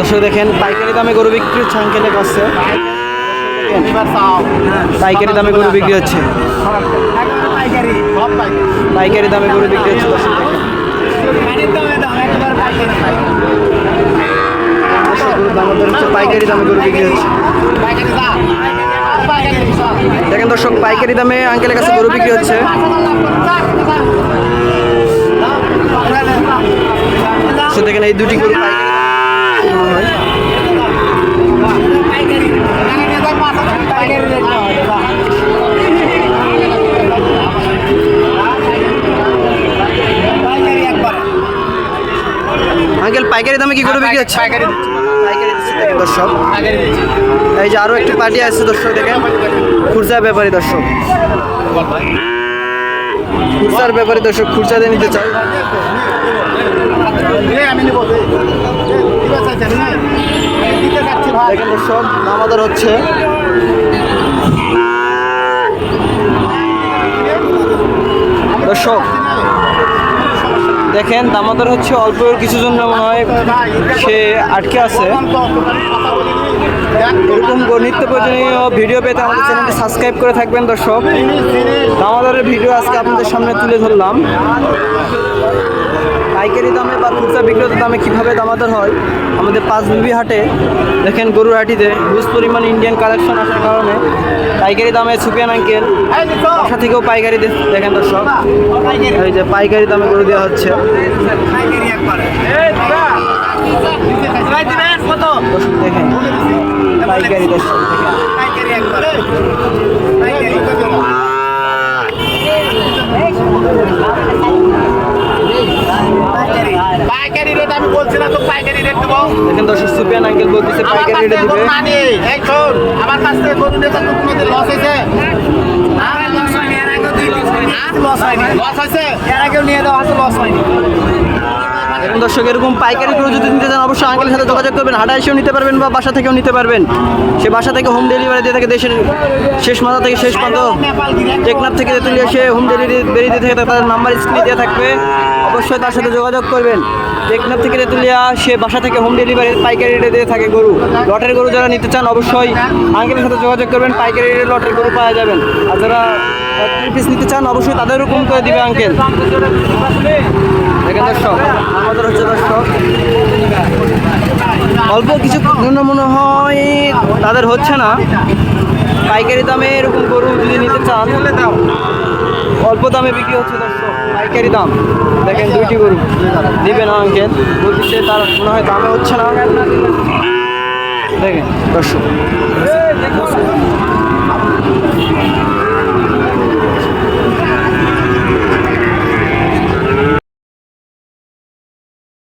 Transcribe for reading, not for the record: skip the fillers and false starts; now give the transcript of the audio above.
দর্শক দেখেন পাইকারি দামে গরু বিক্রি হচ্ছে আঙ্কেলের কাছে। পাইকারি দামে গরু বিক্রি হচ্ছে, পাইকারি দামে গরু বিক্রি হচ্ছে দর্শক দেখেন। পাইকারি দামে গরু বিক্রি হচ্ছে দেখেন দর্শক, পাইকারি দামে আঙ্কেলের কাছে গরু বিক্রি হচ্ছে। দেখেন এই দুটি গরু আঙ্কেল পাইকারি দামে কি গরু বিক্রি হচ্ছে? পাইকারি দিচ্ছে দেখেন দর্শক। এই যে আরো একটি পার্টি আছে দর্শক দেখেন, খুরসা ব্যাপারী দর্শক, খুরসার ব্যাপারী দর্শক, খুরসা দিয়ে নিতে চাই। দেখেন দর্শক দামাদর হচ্ছে। দর্শক দেখেন দামাদর হচ্ছে, অল্প কিছু জন্য মনে হয় সে আটকে আছে। এরকম নিত্য প্রয়োজনীয় ভিডিও পেতে আমাদের চ্যানেলটি সাবস্ক্রাইব করে থাকবেন দর্শক। দামাদরের ভিডিও আজকে আপনাদের সামনে তুলে ধরলাম। পাইকারি দামে বা খুচরা বিক্রেতার দামে কীভাবে দামাদর হয় আমাদের পাঁচবিবি হাটে দেখেন, গরুর হাটিতে হিউজ পরিমাণ ইন্ডিয়ান কালেকশন আসার কারণে পাইকারি দামে সুপিয়ান আঙ্কেল বাসা থেকেও পাইকারি দেখেন দর্শক। এই যে পাইকারি দামে গরু দেওয়া হচ্ছে দেখেন, পাইকারি দর্শক পাইকারি রেট আমি বলছি না তো, পাইকারি রেট দেবো। দেখেন দর্শক সুপিয়ান আঙ্কেল বলতেছে পাইকারি রেটে দিবে। এই শোন, আমার কাছ থেকে গরু নিয়ে তো তোমাদের লস হয়েছে, লস হয়েছে, এর আগেও নিয়ে দেওয়া আছে, লস হয়নি। এখন দর্শক এরকম পাইকারি গরু যদি নিতে চান অবশ্যই আঙ্কেলের সাথে যোগাযোগ করবেন। হাটে এসেও নিতে পারবেন বা বাসা থেকেও নিতে পারবেন। সে বাসা থেকে হোম ডেলিভারি দিয়ে থাকে, দেশের শেষ মাথা থেকে শেষ প্রান্ত টেকনাফ থেকে তেঁতুলিয়া এসে হোম ডেলিভারি বেরিয়ে দিয়ে থাকে, তাদের নাম্বার স্ক্রিনে দেওয়া থাকবে, অবশ্যই তার সাথে যোগাযোগ করবেন। টেকনাফ থেকে তেঁতুলিয়া সে বাসা থেকে হোম ডেলিভারি পাইকারি রেটে দিয়ে থাকে গরু। লটের গরু যারা নিতে চান অবশ্যই আঙ্কেলের সাথে যোগাযোগ করবেন, পাইকারি রেটে লটের গরু পাওয়া যাবেন। আর যারা পিস নিতে চান অবশ্যই তাদেরও কম করে দিবে আঙ্কেল। দেখেন দর্শক আমাদের হচ্ছে দর্শক অল্প কিছু জন্য মনে হয় তাদের হচ্ছে না, পাইকারি দামে এরকম গরু যদি নিতে চান অল্প দামে বিক্রি হচ্ছে দর্শক, পাইকারি দাম। দেখেন দুইটি গরু দিবে না আঙ্কেল বলছে, তার মনে হয় দামে হচ্ছে না। দেখেন দর্শক